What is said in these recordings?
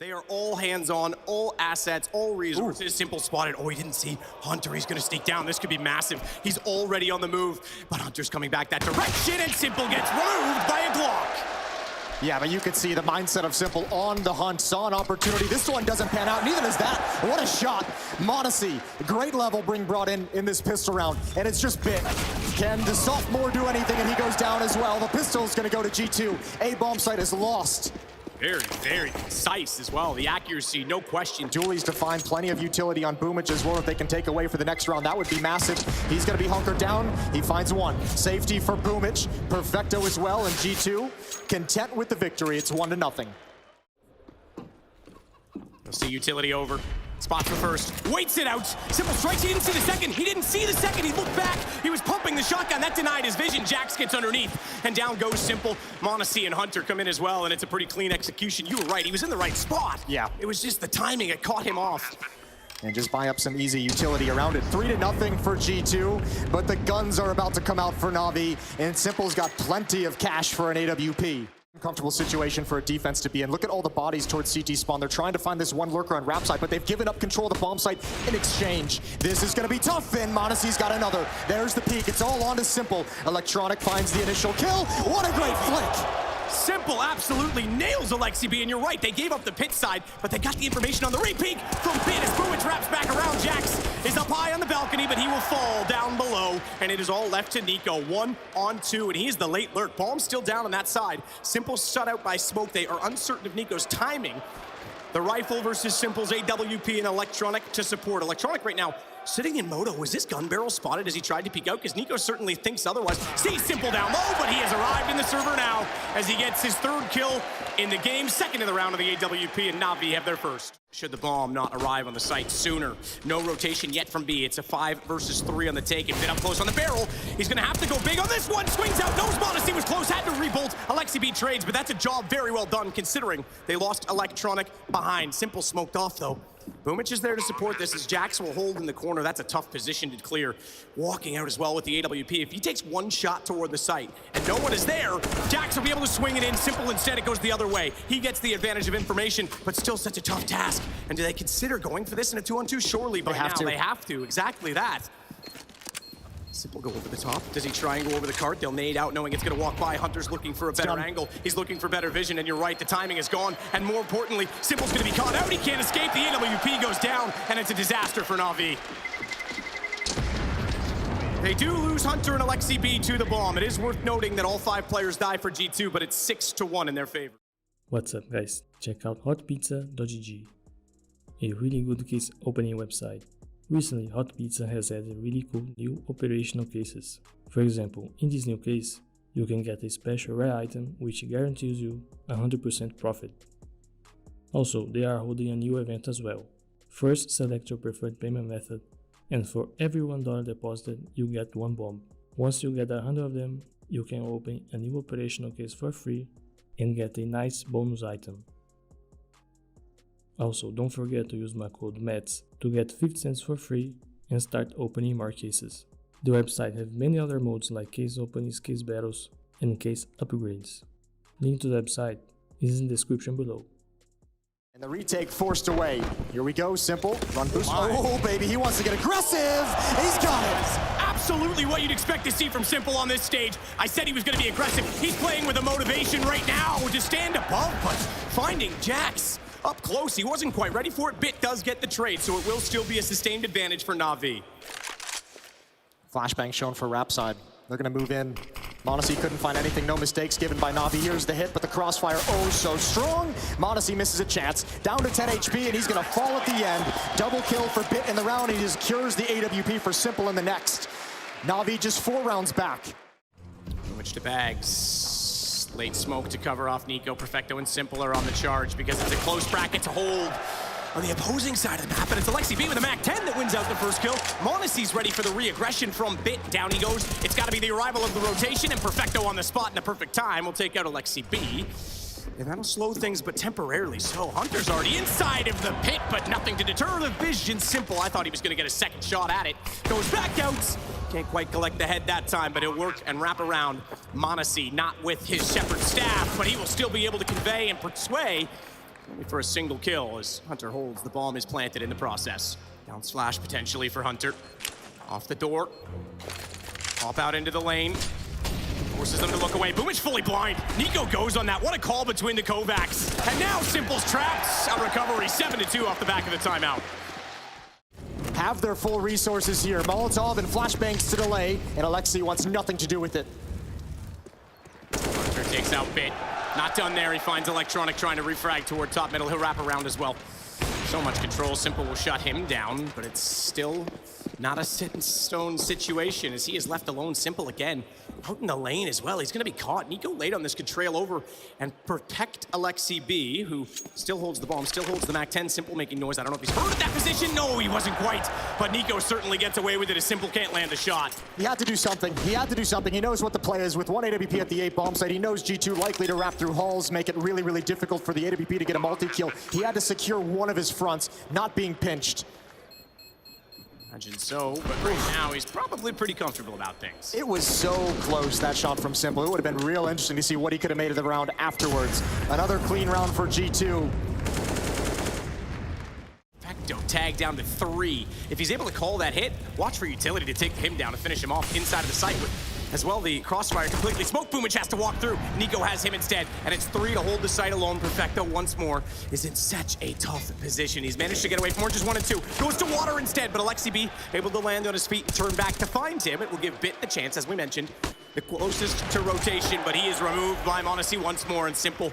They are all hands-on, all assets, all resources. Ooh. Simple spotted. Oh, he didn't see Hunter. He's going to sneak down. This could be massive. He's already on the move, but Hunter's coming back that direction, and Simple gets removed by a Glock. Yeah, but you could see the mindset of Simple on the hunt, saw an opportunity. This one doesn't pan out, neither does that. What a shot. Modesty, great level being brought in this pistol round, and it's just bit. Can the sophomore do anything, and he goes down as well. The pistol's gonna go to G2. A bomb site is lost. Very, very concise as well. The accuracy, no question. Dooley's to find plenty of utility on Boomich as well that they can take away for the next round. That would be massive. He's going to be hunkered down. He finds one. Safety for Boomich. Perfecto as well, and G2 content with the victory. It's 1-0. We'll see utility over. Spots the first, waits it out. Simple strikes, he didn't see the second. He didn't see the second, he looked back. He was pumping the shotgun, that denied his vision. Jax gets underneath, and down goes Simple. Monacy and Hunter come in as well, and it's a pretty clean execution. You were right, he was in the right spot. Yeah. It was just the timing, it caught him off. And just buy up some easy utility around it. 3-0 for G2, but the guns are about to come out for NaVi, and Simple's got plenty of cash for an AWP. Comfortable situation for a defense to be in. Look at all the bodies towards CT spawn. They're trying to find this one lurker on ramp side, but they've given up control of the bomb site in exchange. This is going to be tough, and Monacy's got another. There's the peak. It's all on to Simple. Electronic finds the initial kill. What a great flick! Simple absolutely nails Alexi B, and you're right, they gave up the pit side, but they got the information on the repeat from pit as Boomich wraps back around. Jax is up high on the balcony, but he will fall down below, and it is all left to Nico. 1-on-2, and he's the late lurk. Bomb's still down on that side. Simple shut out by smoke. They are uncertain of Nico's timing. The rifle versus Simple's AWP and Electronic to support. Electronic right now sitting in moto. Was this gun barrel spotted as he tried to peek out? Because Nico certainly thinks otherwise. Sees Simple down low, but he has arrived in the server now as he gets his third kill in the game. Second in the round of the AWP, and NaVi have their first. Should the bomb not arrive on the site sooner? No rotation yet from B. It's a 5 versus 3 on the take. And bit up close on the barrel. He's going to have to go big on this one. Swings out. Knows Modesty was close. Had to rebolt. Alexi B trades, but that's a job very well done considering they lost Electronic behind. Simple smoked off, though. Boomich is there to support this as Jax will hold in the corner. That's a tough position to clear. Walking out as well with the AWP. If he takes one shot toward the site and no one is there, Jax will be able to swing it in. Simple instead, it goes the other way. He gets the advantage of information, but still such a tough task. And do they consider going for this in a 2-on-2? Surely by now they have to. Exactly that. Simple go over the top. Does he try and go over the cart? They'll nade out knowing it's going to walk by. Hunter's looking for a better angle. He's looking for better vision, and you're right, the timing is gone. And more importantly, Simple's going to be caught out. He can't escape. The AWP goes down, and it's a disaster for NaVi. They do lose Hunter and Alexi B to the bomb. It is worth noting that all 5 players die for G2, but it's 6-1 in their favor. What's up, guys? Check out hotpizza.gg, a really good case opening website. Recently, Hot Pizza has added really cool new operational cases. For example, in this new case, you can get a special rare item which guarantees you 100% profit. Also, they are holding a new event as well. First, select your preferred payment method, and for every $1 deposited, you get 1 bomb. Once you get 100 of them, you can open a new operational case for free and get a nice bonus item. Also, don't forget to use my code METS to get 50 cents for free and start opening more cases. The website has many other modes like case openings, case battles, and case upgrades. Link to the website is in the description below. And the retake forced away. Here we go, Simple. Run boost. Oh, baby, he wants to get aggressive. He's got it. Absolutely what you'd expect to see from Simple on this stage. I said he was going to be aggressive. He's playing with a motivation right now to stand above, but finding Jax up close. He wasn't quite ready for it. Bit does get the trade, so it will still be a sustained advantage for NaVi. Flashbang shown for rap side. They're going to move in. Monacy couldn't find anything. No mistakes given by NaVi. Here's the hit, but the crossfire, oh so strong. Monacy misses a chance. Down to 10 HP, and he's going to fall at the end. Double kill for Bit in the round. He just cures the AWP for Simple in the next. NaVi just 4 rounds back. Switch to bags. Late smoke to cover off Nico. Perfecto and Simple are on the charge because it's a close bracket to hold on the opposing side of the map, and it's Alexi B with a MAC-10 that wins out the first kill. Monacy's ready for the re-aggression from Bit. Down he goes. It's got to be the arrival of the rotation, and Perfecto on the spot in a perfect time will take out Alexi B. And that'll slow things, but temporarily so. Hunter's already inside of the pit, but nothing to deter the vision. Simple, I thought he was going to get a second shot at it. Goes back out. Can't quite collect the head that time, but it'll work and wrap around Monacy, not with his Shepherd staff, but he will still be able to convey and persuade Only for a single kill as Hunter holds. The bomb is planted in the process. Down slash potentially for Hunter. Off the door. Pop out into the lane. Forces them to look away. Boomich fully blind. Nico goes on that. What a call between the Kovacs. And now Simple's trapped. A recovery 7-2 off the back of the timeout. Have their full resources here. Molotov and flashbangs to delay, and Alexi wants nothing to do with it. Hunter takes out Bit. Not done there. He finds Electronic trying to refrag toward top middle. He'll wrap around as well. So much control. Simple will shut him down, but it's still not a set-in-stone situation as he is left alone. Simple again. Out in the lane as well. He's going to be caught. Nico late on this could trail over and protect Alexi B, who still holds the bomb, still holds the MAC-10. Simple making noise. I don't know if he's heard at that position. No, he wasn't quite. But Nico certainly gets away with it as Simple can't land a shot. He had to do something. He had to do something. He knows what the play is. With one AWP at the 8 bomb site, he knows G2 likely to wrap through halls, make it really, really difficult for the AWP to get a multi-kill. He had to secure one of his fronts, not being pinched. Imagine so, but right now he's probably pretty comfortable about things. It was so close, that shot from Simple. It would have been real interesting to see what he could have made of the round afterwards. Another clean round for G2. Facto tag down to 3. If he's able to call that hit, watch for utility to take him down and finish him off inside of the site with, as well, the crossfire completely smoked. Boomich has to walk through. Nico has him instead, and it's 3 to hold the site alone. Perfecto once more is in such a tough position. He's managed to get away from oranges 1 and 2. Goes to water instead, but Alexi B able to land on his feet and turn back to find him. It will give Bit the chance, as we mentioned, the closest to rotation, but he is removed by Monacy once more, and Simple,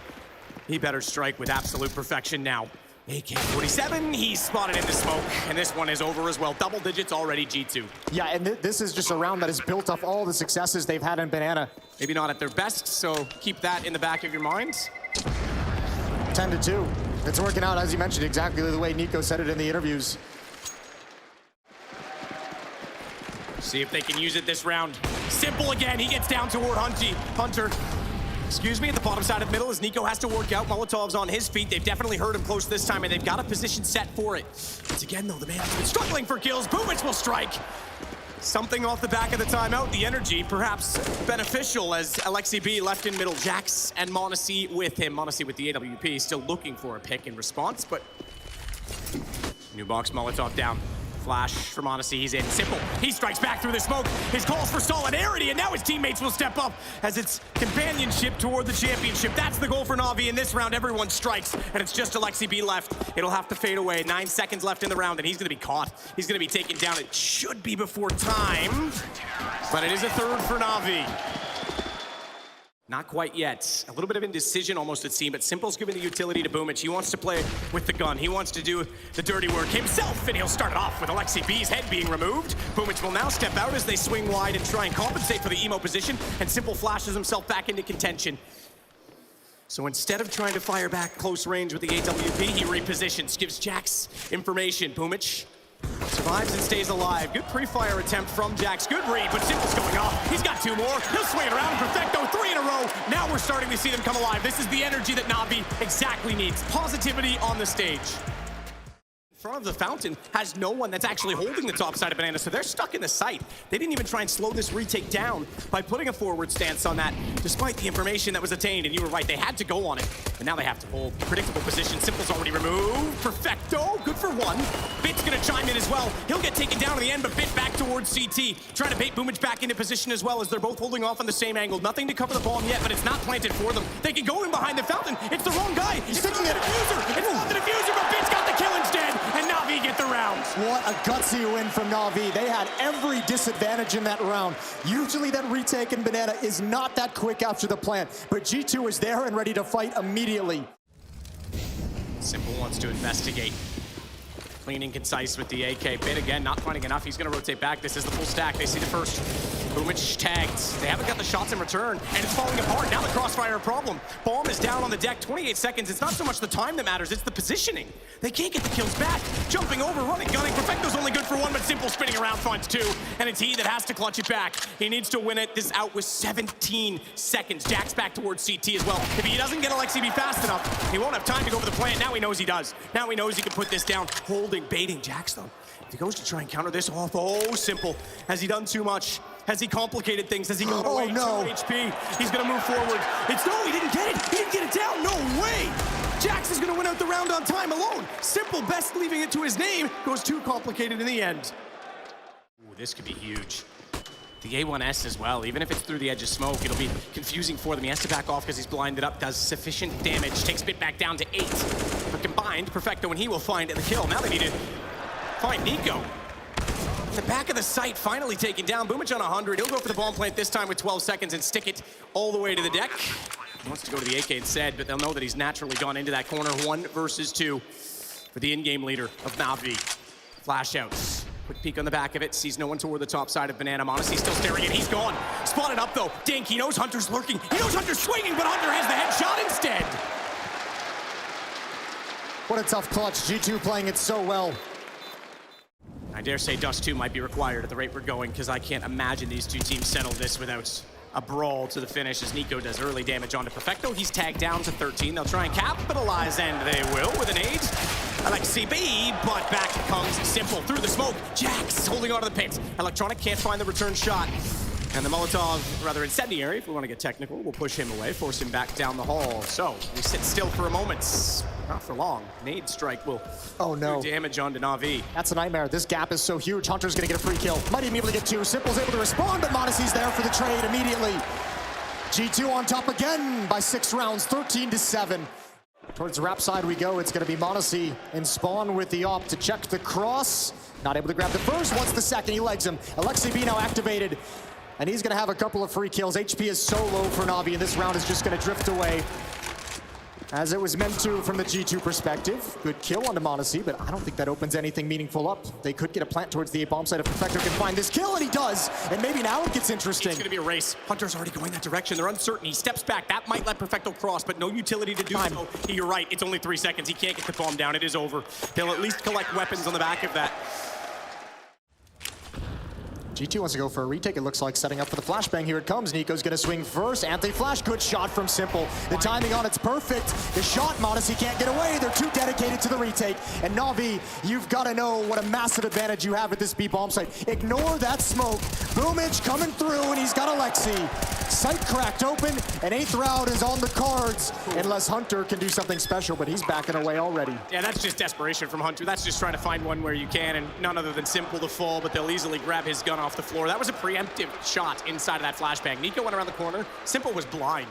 he better strike with absolute perfection now. AK-47, he's spotted in the smoke, and this one is over as well. Double digits already, G2. Yeah, and this is just a round that is built off all the successes they've had in Banana. Maybe not at their best, so keep that in the back of your mind. 10-2. It's working out, as you mentioned, exactly the way Nico said it in the interviews. See if they can use it this round. Simple again, he gets down toward Hunter. Excuse me, at the bottom side of middle as Nico has to work out. Molotov's on his feet. They've definitely heard him close this time, and they've got a position set for it. Once again, though, the man has been struggling for kills. Boomich will strike. Something off the back of the timeout. The energy, perhaps beneficial, as Alexi B left in middle. Jax and Monacy with him. Monacy with the AWP, still looking for a pick in response, but new box, Molotov down. Flash from Monacy, he's in. Simple, he strikes back through the smoke. His calls for solidarity, and now his teammates will step up as it's companionship toward the championship. That's the goal for NaVi in this round. Everyone strikes, and it's just Alexi B left. It'll have to fade away. 9 seconds left in the round, and he's gonna be caught. He's gonna be taken down. It should be before time, but it is a third for NaVi. Not quite yet. A little bit of indecision almost it seemed, but Simple's giving the utility to Boomich. He wants to play with the gun. He wants to do the dirty work himself, and he'll start it off with Alexi B's head being removed. Boomich will now step out as they swing wide and try and compensate for the emo position, and Simple flashes himself back into contention. So instead of trying to fire back close range with the AWP, he repositions, gives Jax information. Boomich survives and stays alive. Good pre-fire attempt from Jax. Good read, but Simple's going off. He's got 2 more. He'll swing it around. Perfecto, 3 in a row. Now we're starting to see them come alive. This is the energy that NaVi exactly needs. Positivity on the stage. In front of the fountain has no one that's actually holding the top side of Banana, so they're stuck in the site. They didn't even try and slow this retake down by putting a forward stance on that, despite the information that was attained, and you were right, they had to go on it, and now they have to hold predictable position. Simple's already removed. Perfecto, good for 1. Bit's gonna chime in as well. He'll get taken down in the end, but Bit back towards CT, trying to bait Boomich back into position as well as they're both holding off on the same angle. Nothing to cover the bomb yet, but it's not planted for them. They can go in behind the fountain. It's the wrong guy. It's not the diffuser. It's not the diffuser, but Bit's got the kill instead, and NaVi get the round. What a gutsy win from NaVi. They had every disadvantage in that round. Usually that retake in Banana is not that quick after the plant, but G2 is there and ready to fight immediately. Simple wants to investigate. Clean and concise with the AK. Bit again, not finding enough. He's gonna rotate back. This is the full stack. They see the first. Boomich tagged. They haven't got the shots in return, and it's falling apart. Now the crossfire a problem. Bomb is down on the deck. 28 seconds. It's not so much the time that matters, it's the positioning. They can't get the kills back. Jumping over, running, gunning. Perfecto's only good for 1, but Simple spinning around finds 2, and it's he that has to clutch it back. He needs to win it. This is out with 17 seconds. Jack's back towards CT as well. If he doesn't get Alexi B fast enough, he won't have time to go for the plant. Now he knows he does. Now he knows he can put this down. Holding, baiting Jax though. If he goes to try and counter this off, oh, Simple. Has he done too much? Has he complicated things? Has he gone away? No. 2 HP. He's gonna move forward. It's no, he didn't get it. He didn't get it down. No way. Jax is gonna win out the round on time alone. Simple best leaving it to his name goes too complicated in the end. Ooh, this could be huge. The A1S as well, even if it's through the edge of smoke, it'll be confusing for them. He has to back off because he's blinded up, does sufficient damage, takes Bit back down to 8. But combined, Perfecto and he will find the kill. Now they need to find Nico. At the back of the site, finally taken down. Boomich on 100. He'll go for the bomb plant this time with 12 seconds and stick it all the way to the deck. He wants to go to the AK instead, but they'll know that he's naturally gone into that corner. 1 versus 2 for the in-game leader of NaVi. Flash outs. Quick peek on the back of it, sees no one toward the top side of Banana. Monacy's still staring in, he's gone. Spotted up though, Dink, he knows Hunter's lurking. He knows Hunter's swinging, but Hunter has the headshot instead. What a tough clutch. G2 playing it so well. I dare say Dust 2 might be required at the rate we're going, because I can't imagine these two teams settle this without a brawl to the finish as Nico does early damage onto Perfecto. He's tagged down to 13. They'll try and capitalize, and they will with an aid. CB, but back comes Simple through the smoke. Jax holding onto the pit. Electronic can't find the return shot. And the Molotov, rather incendiary, if we want to get technical, we'll push him away, force him back down the hall. So we sit still for a moment. Not for long. Nade strike will do damage onto NaVi. That's a nightmare. This gap is so huge. Hunter's gonna get a free kill. Might even be able to get 2. Simple's able to respond, but Monacy's there for the trade immediately. G2 on top again by 6 rounds, 13-7. Towards the wrap side we go. It's gonna be Monacy in spawn with the op to check the cross. Not able to grab the first, wants the second, he legs him. Alexi B now activated, and he's gonna have a couple of free kills. HP is so low for NaVi, and this round is just gonna drift away, as it was meant to from the G2 perspective. Good kill onto Monacy, but I don't think that opens anything meaningful up. They could get a plant towards the A-bomb side if Perfecto can find this kill, and he does. And maybe now it gets interesting. It's gonna be a race. Hunter's already going that direction. They're uncertain. He steps back. That might let Perfecto cross, but no utility to do so. You're right, it's only 3 seconds. He can't get the bomb down. It is over. They'll at least collect weapons on the back of that. G2 wants to go for a retake, it looks like, setting up for the flashbang. Here it comes. Nico's gonna swing first. Anti-flash, good shot from Simple. The timing on it's perfect. The shot, Monacy can't get away. They're too dedicated to the retake. And NaVi, you've got to know what a massive advantage you have at this B-bomb site. Ignore that smoke. Boomich coming through, and he's got Alexi. Site cracked open, and 8th round is on the cards. Unless Hunter can do something special, but he's backing away already. Yeah, that's just desperation from Hunter. That's just trying to find one where you can, and none other than Simple to fall, but they'll easily grab his gun off the floor. That was a preemptive shot inside of that flashbang. Nico went around the corner. Simple was blind.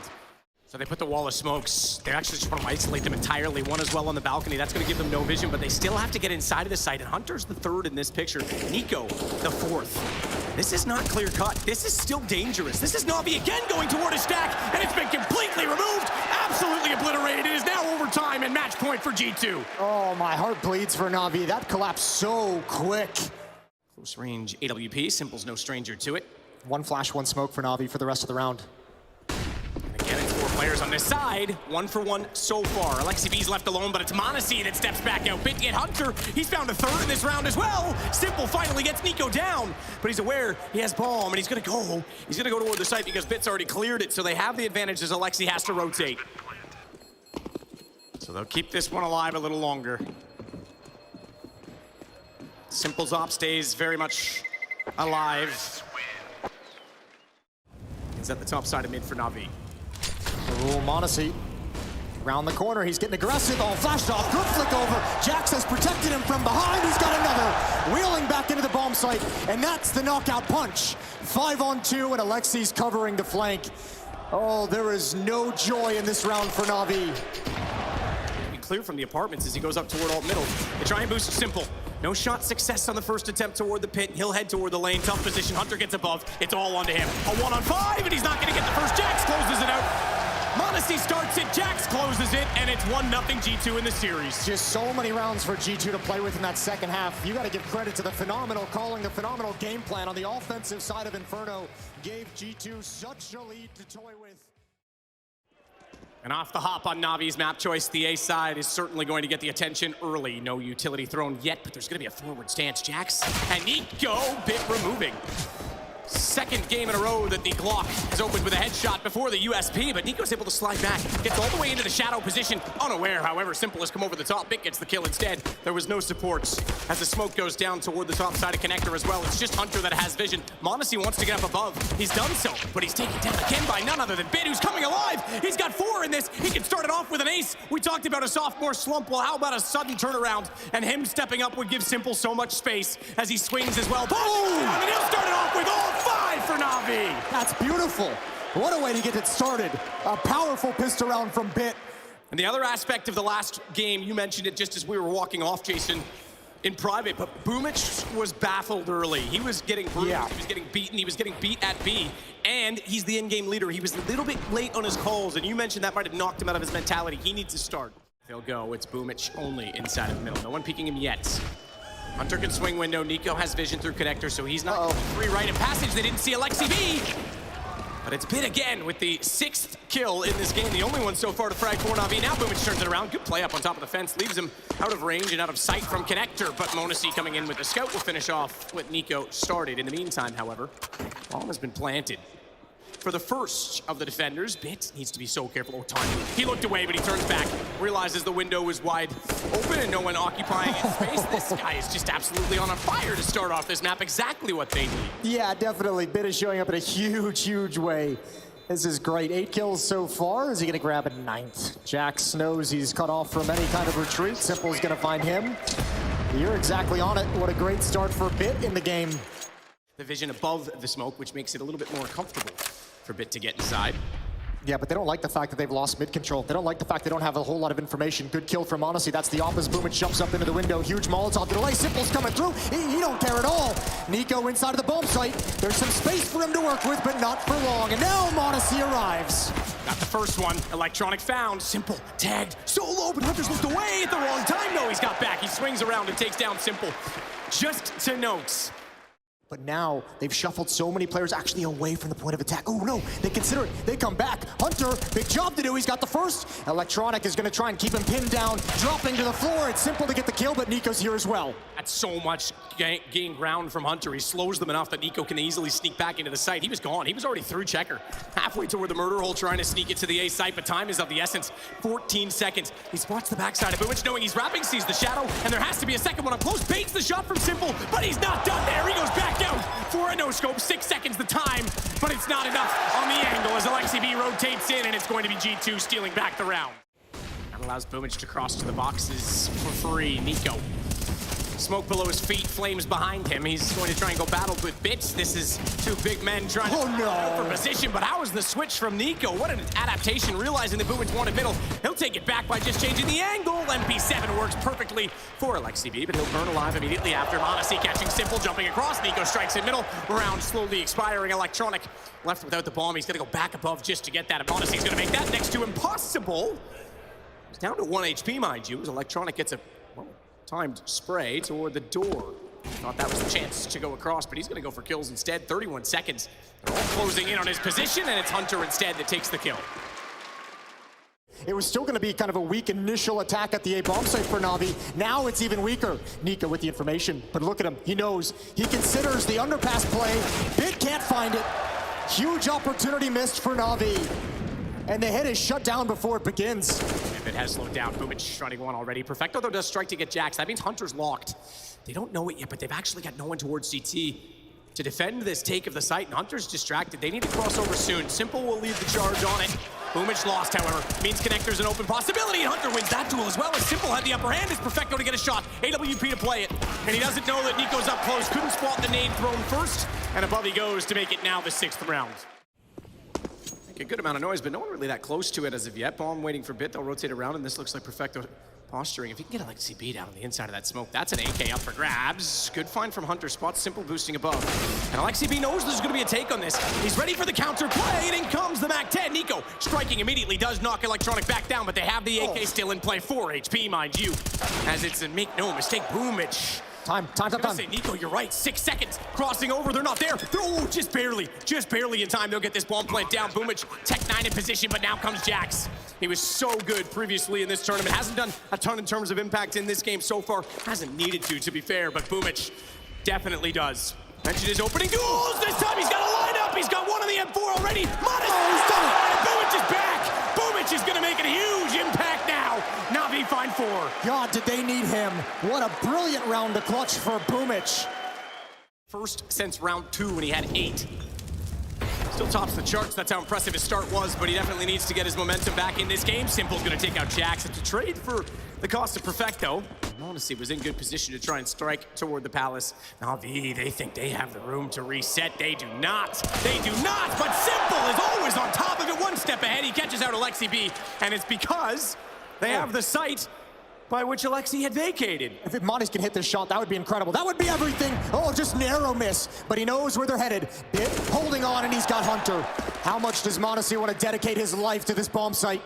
So they put the wall of smokes. They actually just want to isolate them entirely. One as well on the balcony. That's going to give them no vision, but they still have to get inside of the site. And Hunter's the 3rd in this picture. Nico, the 4th. This is not clear cut. This is still dangerous. This is NaVi again going toward a stack, and it's been completely removed. Absolutely obliterated. It is now overtime and match point for G2. Oh, my heart bleeds for NaVi. That collapsed so quick. Close range AWP. Simple's no stranger to it. 1 flash, 1 smoke for NaVi for the rest of the round. And again, it's 4 players on this side. 1 for 1 so far. Alexi B's left alone, but it's Monacy that steps back out. Bit get Hunter. He's found a 3rd in this round as well. Simple finally gets Nico down, but he's aware he has bomb, and he's gonna go. He's gonna go toward the site because Bit's already cleared it, so they have the advantage as Alexi has to rotate. So they'll keep this one alive a little longer. Simple's op stays very much alive. He's at the top side of mid for NaVi. Oh, Monacy. Round the corner, he's getting aggressive. Oh, flashed off, good flick over. Jax has protected him from behind. He's got another. Wheeling back into the bomb site, and that's the knockout punch. 5-on-2, and Alexi's covering the flank. Oh, there is no joy in this round for NaVi. Clear from the apartments as he goes up toward alt middle. They try and boost Simple. No shot success on the first attempt toward the pit. He'll head toward the lane. Tough position. Hunter gets above. It's all onto him. A 1-on-5, and he's not going to get the first. Jax closes it out. Monacy starts it. Jax closes it, and it's 1-0 G2 in the series. Just so many rounds for G2 to play with in that second half. You got to give credit to the phenomenal calling, the phenomenal game plan on the offensive side of Inferno. Gave G2 such a lead to toy with. And off the hop on NaVi's map choice, the A side is certainly going to get the attention early. No utility thrown yet, but there's going to be a forward stance. Jax and Nico, Bit removing. Second game in a row that the Glock has opened with a headshot before the USP, but Nico's able to slide back. Gets all the way into the shadow position, unaware. However, Simple has come over the top. Bit gets the kill instead. There was no supports. As the smoke goes down toward the top side of Connector as well, it's just Hunter that has vision. m0NESY wants to get up above. He's done so, but he's taken down again by none other than Bit, who's coming alive. He's got 4 in this. He can start it off with an ace. We talked about a sophomore slump. Well, how about a sudden turnaround? And him stepping up would give Simple so much space as he swings as well. Boom! And he'll start it off with all 5 for NaVi. That's beautiful. What a way to get it started. A powerful pistol round from Bit. And the other aspect of the last game, you mentioned it just as we were walking off, Jason, in private, but Boomich was baffled early. He was getting bruised, He was getting beaten, he was getting beat at B, and he's the in-game leader. He was a little bit late on his calls, and you mentioned that might have knocked him out of his mentality. He needs to start. They'll go, it's Boomich only inside of the middle. No one peeking him yet. Hunter can swing window, Nico has vision through Connector, so he's not free right in passage. They didn't see AlexiB, but it's Bit again with the 6th kill in this game, the only one so far to frag for NaVi. Now Boomich turns it around, good play up on top of the fence, leaves him out of range and out of sight from Connector, but m0NESY coming in with the scout will finish off what Nico started. In the meantime, however, bomb has been planted. For the first of the defenders, Bit needs to be so careful. Oh, timing. He looked away, but he turns back, realizes the window was wide open and no one occupying his space. This guy is just absolutely on a fire to start off this map. Exactly what they need. Yeah, definitely. Bit is showing up in a huge way. This is great. 8 kills so far. Is he going to grab a 9th? Jax knows he's cut off from any kind of retreat. Simple's going to find him. You're exactly on it. What a great start for Bit in the game. The vision above the smoke, which makes it a little bit more comfortable for Bit to get inside. Yeah, but they don't like the fact that they've lost mid control. They don't like the fact they don't have a whole lot of information. Good kill from m0NESY. That's the opposite. Boomich jumps up into the window. Huge Molotov delay. Simple's coming through. He don't care at all. Nico inside of the bomb site. There's some space for him to work with, but not for long. And now m0NESY arrives. Got the first one. Electronic found. Simple tagged solo, but Hunter's looked away at the wrong time. No, he's got back. He swings around and takes down Simple. Just to note. But now, they've shuffled so many players actually away from the point of attack. Oh no, they consider it. They come back. Hunter, big job to do. He's got the first. Electronic is going to try and keep him pinned down, dropping to the floor. It's Simple to get the kill, but Nico's here as well. That's so much gain ground from Hunter. He slows them enough that Nico can easily sneak back into the site. He was gone. He was already through checker. Halfway toward the murder hole, trying to sneak it to the A site, but time is of the essence. 14 seconds. He spots the backside of Boomich, knowing he's wrapping, sees the shadow, and there has to be a second one up close. Baits the shot from Simple, but he's not done there. He goes back down for a no-scope. 6 seconds the time, but it's not enough on the angle as AlexiB rotates in, and it's going to be G2 stealing back the round. That allows Boomich to cross to the boxes for free. Nico. Smoke below his feet, flames behind him. He's going to try and go battle with Bits. This is 2 big men trying to go for position, but how is the switch from Nico? What an adaptation, realizing the Boomich wanted middle. He'll take it back by just changing the angle. MP7 works perfectly for AlexiB, but he'll burn alive immediately after. m0NESY catching Simple, jumping across. Nico strikes in middle. Round slowly expiring. Electronic left without the bomb. He's going to go back above just to get that. m0NESY's going to make that next to impossible. It's down to 1 HP, mind you, as Electronic gets a timed spray toward the door. Thought that was the chance to go across, but he's going to go for kills instead. 31 seconds. They're all closing in on his position, and it's Hunter instead that takes the kill. It was still going to be kind of a weak initial attack at the A bomb site for NaVi. Now it's even weaker. Nico with the information, but look at him. He knows. He considers the underpass play. Bit can't find it. Huge opportunity missed for NaVi. And the head is shut down before it begins. If it has slowed down, Boomich running one already. Perfecto, though, does strike to get Jax. That means Hunter's locked. They don't know it yet, but they've actually got no one towards CT to defend this take of the site, and Hunter's distracted. They need to cross over soon. Simple will lead the charge on it. Boomich lost, however. Means Connector's an open possibility, and Hunter wins that duel as well, as Simple had the upper hand. It's Perfecto to get a shot. AWP to play it. And he doesn't know that Nico's up close. Couldn't spot the nade thrown first, and above he goes to make it now the 6th round. A good amount of noise, but no one really that close to it as of yet. Bomb waiting for Bit. They'll rotate around, and this looks like Perfecto posturing. If he can get AlexiB down on the inside of that smoke, that's an AK up for grabs. Good find from Hunter. Spots Simple boosting above. And AlexiB knows there's going to be a take on this. He's ready for the counter play, and in comes the MAC-10. Nico striking immediately does knock Electronic back down, but they have the AK still in play. 4 HP, mind you, as it's a make no mistake. Boomich. Time. Say, Nico, you're right. 6 seconds. Crossing over. They're not there. Oh, just barely in time. They'll get this bomb plant down. Boomich, Tech 9 in position, but now comes Jax. He was so good previously in this tournament. Hasn't done a ton in terms of impact in this game so far. Hasn't needed to be fair, but Boomich definitely does. Mentioned his opening duels. This time he's got a lineup. He's got one on the M4 already. Modest. Oh, he's done it. Boomic is back. Boomic is going to make a huge impact now. NaVi find 4. God, did they need him. What a brilliant round to clutch for Boomic. First since round 2 when he had 8. Still tops the charts. That's how impressive his start was, but he definitely needs to get his momentum back in this game. Simple's going to take out Jax. It's a trade for the cost of Perfecto. Honestly, was in good position to try and strike toward the Palace. NaVi, they think they have the room to reset. They do not. They do not, but Simple is always on top of it, one step ahead. He catches out Alexi B, and it's because they have the sight by which Alexi had vacated. If Modest can hit this shot, that would be incredible. That would be everything. Oh, just narrow miss, but he knows where they're headed. Bit holding on, and he's got Hunter. How much does Modesty want to dedicate his life to this bomb site?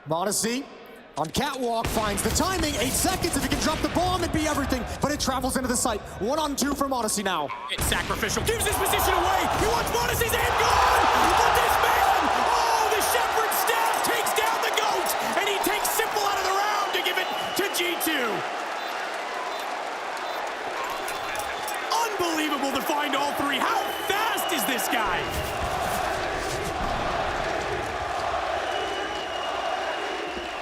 Modesty on catwalk finds the timing. 8 seconds. If he can drop the bomb, it'd be everything, but it travels into the site. 1-on-2 for Modesty now. It's sacrificial. Gives his position away. He wants Modesty's aim gone. But this man, oh, the Shepherd staff takes down the GOAT, and he takes Simple out of the round to give it to G2. Unbelievable to find all 3. How fast is this guy?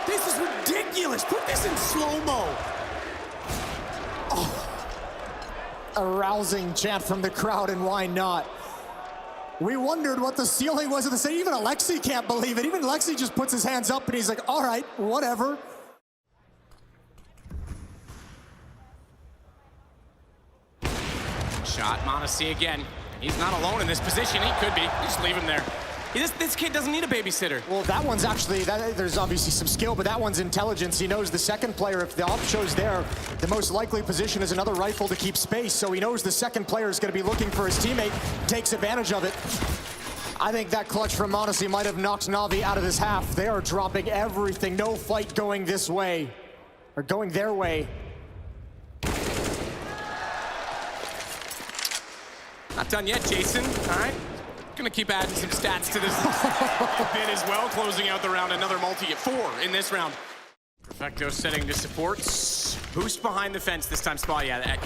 This is ridiculous. Put this in slow-mo. Oh. A rousing chant from the crowd, and why not? We wondered what the ceiling was of the city. Even Alexi can't believe it. Even Alexi just puts his hands up, and he's like, all right, whatever. Shot, Modesty again. He's not alone in this position. He could be. Just leave him there. This kid doesn't need a babysitter. Well, that one's actually, there's obviously some skill, but that one's intelligence. He knows the second player, if the op show's there, the most likely position is another rifle to keep space, so he knows the second player is going to be looking for his teammate, takes advantage of it. I think that clutch from Modesty might have knocked NaVi out of this half. They are dropping everything. No fight going this way, or going their way. Not done yet, Jason. All right. Gonna keep adding some stats to this bit as well, closing out the round. Another multi at 4 in this round. Perfecto setting to support. Boost behind the fence this time. Spa, yeah.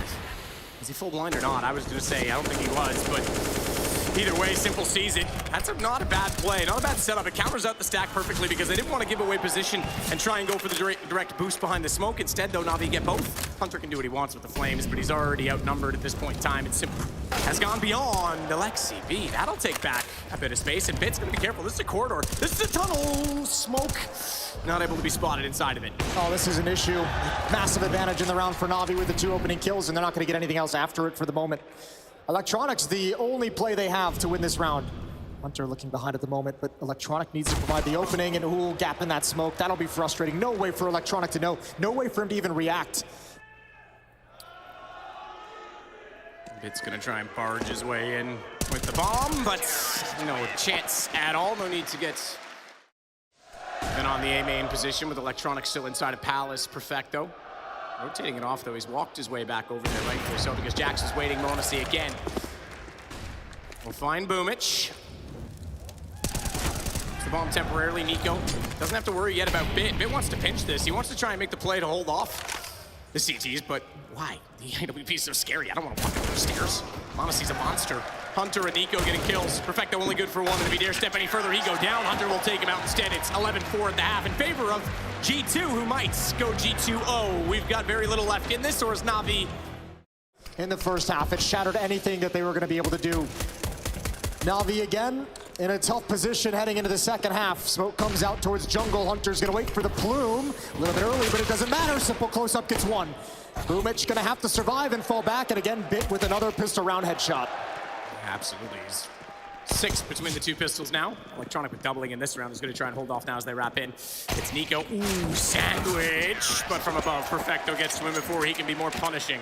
Is he full blind or not? I was gonna say, I don't think he was, but either way, Simple sees it. That's not a bad play, not a bad setup. It counters out the stack perfectly because they didn't want to give away position and try and go for the direct boost behind the smoke. Instead, though, NaVi get both. Hunter can do what he wants with the flames, but he's already outnumbered at this point in time. And Simple has gone beyond Alexi B. That'll take back a bit of space, and Bit's gonna be careful. This is a corridor. This is a tunnel. Smoke not able to be spotted inside of it. Oh, this is an issue. Massive advantage in the round for NaVi with the 2 opening kills, and they're not going to get anything else after it for the moment. Electronics, the only play they have to win this round. Hunter looking behind at the moment, but Electronic needs to provide the opening, and ooh, gap in that smoke. That'll be frustrating. No way for Electronic to know. No way for him to even react. Bit's gonna try and barge his way in with the bomb, but no chance at all. No need to get then on the A main position with Electronic still inside of Palace. Perfecto. Rotating it off, though. He's walked his way back over there rightfully so because Jax is waiting. Modesty again. We'll find Boomic. It's the bomb temporarily. Nico doesn't have to worry yet about Bit. Bit wants to pinch this. He wants to try and make the play to hold off the CTs, but why? The AWP is so scary. I don't want to walk up those stairs. Modesty's a monster. Hunter and Nico getting kills. Perfecto only good for 1, and if he dare step any further, he go down. Hunter will take him out instead. It's 11-4 at the half in favor of G2, who might go G2-0. We've got very little left in this, or is NaVi? In the first half, it shattered anything that they were going to be able to do. NaVi again in a tough position heading into the second half. Smoke comes out towards jungle. Hunter's going to wait for the plume. A little bit early, but it doesn't matter. Simple close-up gets 1. Boomic going to have to survive and fall back, and again, Bit with another pistol round headshot. Absolutely. He's 6 between the 2 pistols now. Electronic with doubling in this round is going to try and hold off now as they wrap in. It's Nico. Ooh, sandwich. But from above, Perfecto gets to him before he can be more punishing.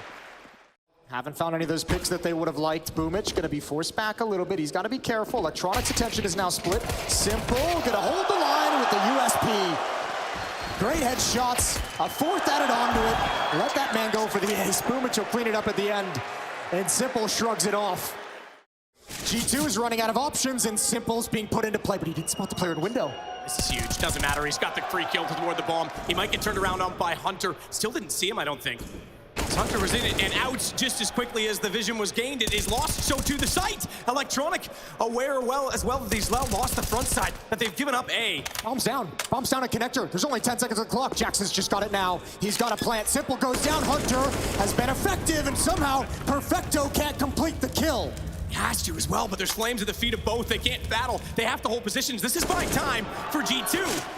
Haven't found any of those picks that they would have liked. Boomic going to be forced back a little bit. He's got to be careful. Electronic's attention is now split. Simple going to hold the line with the USP. Great headshots. A 4th added onto it. Let that man go for the ace. Boomic will clean it up at the end. And Simple shrugs it off. G2 is running out of options, and Simple's being put into play, but he didn't spot the player in window. This is huge. Doesn't matter. He's got the free kill toward the bomb. He might get turned around on by Hunter. Still didn't see him, I don't think. Hunter was in it and out just as quickly as the vision was gained. It is lost, so to the site. Electronic aware as well that these lost the front side, that they've given up A. Bombs down at connector. There's only 10 seconds on the clock. Jackson's just got it now. He's got a plant. Simple goes down. Hunter has been effective, and somehow Perfecto can't complete the kill. He has to as well, but there's flames at the feet of both. They can't battle. They have to hold positions. This is buying time for G2.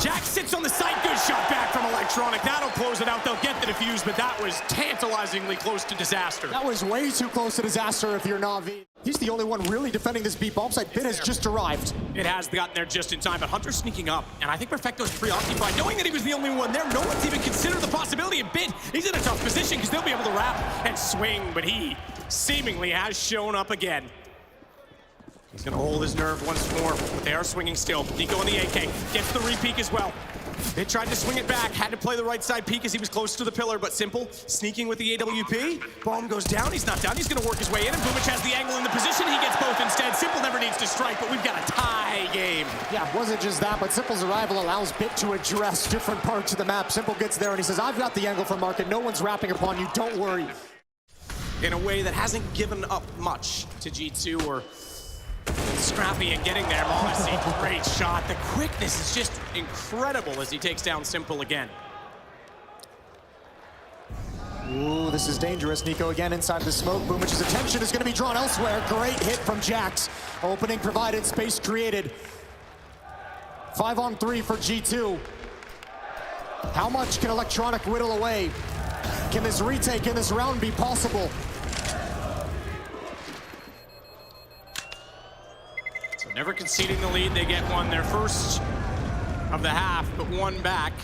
Jax sits on the site. Good shot back from Electronic. That'll close it out. They'll get the defuse, but that was tantalizingly close to disaster. That was way too close to disaster if you're NaVi. He's the only one really defending this B bomb site. Bit has just arrived. It has gotten there just in time, but Hunter's sneaking up, and I think Perfecto's preoccupied, knowing that he was the only one there. No one's even considered the possibility of Bit. He's in a tough position because they'll be able to wrap and swing, but he seemingly has shown up again. He's gonna hold his nerve once more, but they are swinging still. Nico on the AK, gets the re-peek as well. They tried to swing it back, had to play the right side peek as he was close to the pillar, but Simple sneaking with the AWP. Bomb goes down, he's not down, he's gonna work his way in, and Boomich has the angle in the position, he gets both instead. Simple never needs to strike, but we've got a tie game. Yeah, it wasn't just that, but Simple's arrival allows Bit to address different parts of the map. Simple gets there and he says, I've got the angle for Market, no one's wrapping upon you, don't worry. In a way that hasn't given up much to G2 or Scrappy and getting there. Honestly, great shot. The quickness is just incredible as he takes down Simple again. Ooh, this is dangerous. Nico again inside the smoke. Boomich's attention is going to be drawn elsewhere. Great hit from Jax. Opening provided, space created. 5-on-3 for G2. How much can Electronic whittle away? Can this retake in this round be possible? Never conceding the lead, they get one. Their first of the half, but one back.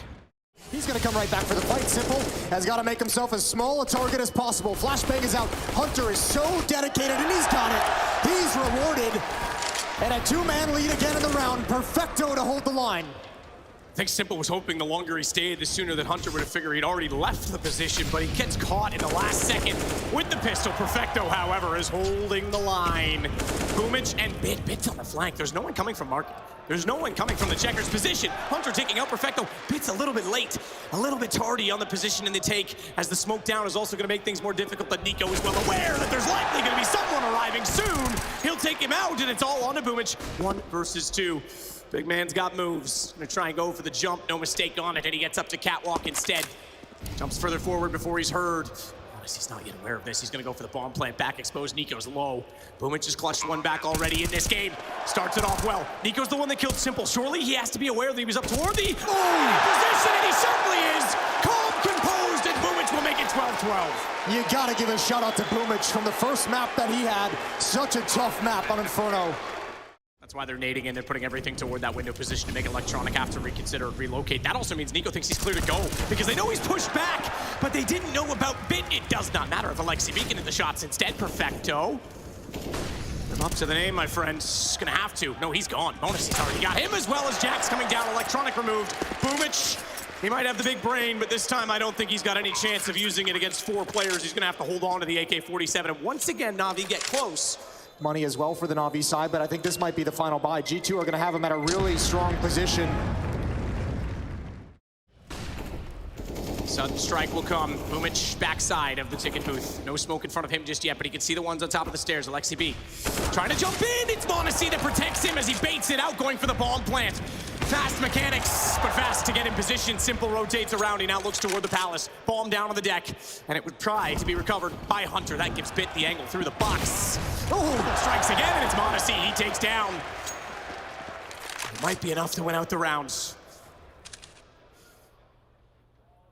He's gonna come right back for the fight. Simple has got to make himself as small a target as possible. Flashbang is out. Hunter is so dedicated, and he's got it. He's rewarded. And a two-man lead again in the round. Perfecto to hold the line. I think Simple was hoping the longer he stayed, the sooner that Hunter would have figured he'd already left the position, but he gets caught in the last second with the pistol. Perfecto, however, is holding the line. Boomich and Bit's on the flank. There's no one coming from Market. There's no one coming from the checkers position. Hunter taking out Perfecto. Bit's a little bit late, a little bit tardy on the position in the take, as the smoke down is also going to make things more difficult, but Nico is well aware that there's likely going to be someone arriving soon. He'll take him out, and it's all on to Boomich. 1 versus 2. Big man's got moves. Gonna try and go for the jump, no mistake on it, and he gets up to catwalk instead. Jumps further forward before he's heard. He's not yet aware of this. He's gonna go for the bomb plant, back exposed. Nico's low. Boomich has clutched one back already in this game. Starts it off well. Nico's the one that killed Simple. Surely he has to be aware that he was up toward the position, and he certainly is. Calm, composed, and Boomich will make it 12-12. You gotta give a shout out to Boomich from the first map that he had. Such a tough map on Inferno. That's why they're nading in. They're putting everything toward that window position to make Electronic have to reconsider and relocate. That also means Nico thinks he's clear to go because they know he's pushed back, but they didn't know about Bit. It does not matter if Alexi Beacon in the shots instead. Perfecto. I'm up to the name, my friend. Gonna have to. No, he's gone. Bonus, he's already got him, as well as Jax coming down. Electronic removed. Boomich, he might have the big brain, but this time I don't think he's got any chance of using it against 4 players. He's gonna have to hold on to the AK-47. And once again, NaVi get close. Money as well for the NaVi side, but I think this might be the final buy. G2 are going to have him at a really strong position. Sudden strike will come. Boomich backside of the ticket booth. No smoke in front of him just yet, but he can see the ones on top of the stairs. Alexi B trying to jump in. It's Monacy that protects him as he baits it out, going for the bomb plant. Fast mechanics, but fast to get in position. Simple rotates around. He now looks toward the palace. Bomb down on the deck, and it would try to be recovered by Hunter. That gives Bit the angle through the box. Oh, strikes again, and it's Monacy. He takes down. It might be enough to win out the rounds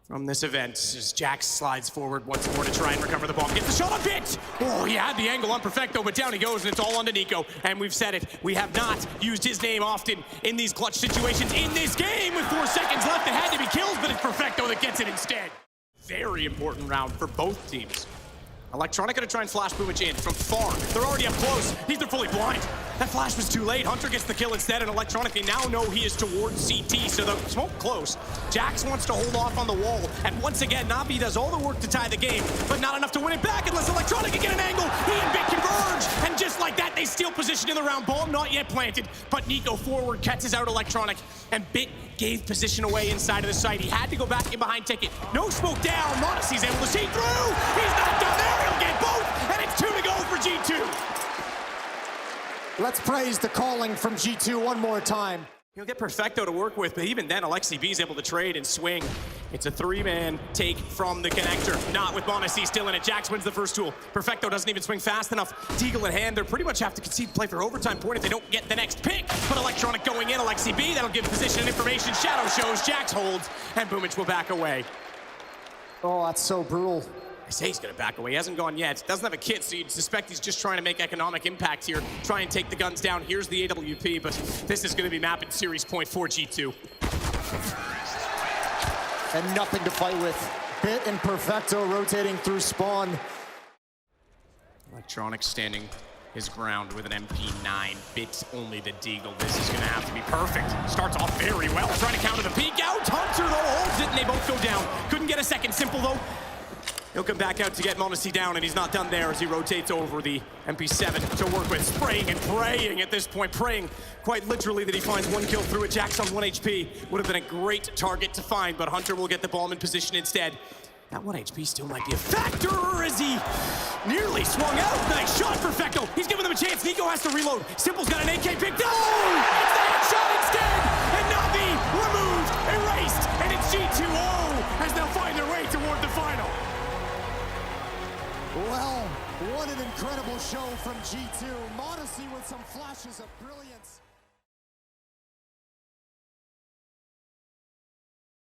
from this event, as Jax slides forward once more to try and recover the bomb. Gets the shot on Bit! Oh, he had the angle on Perfecto, but down he goes, and it's all on to Nico. And we've said it, we have not used his name often in these clutch situations in this game. With 4 seconds left, it had to be kills, but it's Perfecto that gets it instead. Very important round for both teams. Electronic gonna try and flash Boomich in from far. They're already up close. They're fully blind. That flash was too late. Hunter gets the kill instead, and Electronic, they now know he is towards CT, so the smoke close. Jax wants to hold off on the wall, and once again, NaVi does all the work to tie the game, but not enough to win it back unless Electronic can get an angle. He and Bit converge, and just like that, they steal position in the round. Bomb not yet planted, but Nico forward catches out Electronic, and Bit gave position away inside of the site. He had to go back in behind Ticket. No smoke down. Modessy's able to see through. He's not done there. He'll get both, and it's 2 to go for G2. Let's praise the calling from G2 one more time. He'll get Perfecto to work with, but even then, Alexi B is able to trade and swing. It's a 3-man take from the connector. Not with Modesty still in it. Jax wins the first tool. Perfecto doesn't even swing fast enough. Deagle in hand. They're pretty much have to concede play for overtime point if they don't get the next pick. But Electronic going in. Alexi B, that'll give position and information. Shadow shows. Jax holds, and Boomich will back away. Oh, that's so brutal. I say he's gonna back away. He hasn't gone yet. Doesn't have a kit, so you'd suspect he's just trying to make economic impact here. Try and take the guns down. Here's the AWP, but this is gonna be mapping series point for G2. And nothing to fight with. Bit and Perfecto rotating through spawn. Electronic standing his ground with an MP9. Bit only the Deagle. This is gonna have to be perfect. Starts off very well. Trying to counter the peek out. Hunter though holds it, and they both go down. Couldn't get a second. Simple though. He'll come back out to get Modesty down, and he's not done there as he rotates over the MP7 to work with. Spraying and praying at this point. Praying quite literally that he finds one kill through it. Jax on 1 HP. Would have been a great target to find, but Hunter will get the bomb in position instead. That 1 HP still might be a factor as he nearly swung out. Nice shot, Perfecto. He's giving them a chance. Nico has to reload. Simple's got an AK picked up. It's the headshot instead. And NaVi removed, erased, and it's G2O as they'll find their way toward the final. Well, what an incredible show from G2. Modesty with some flashes of brilliance.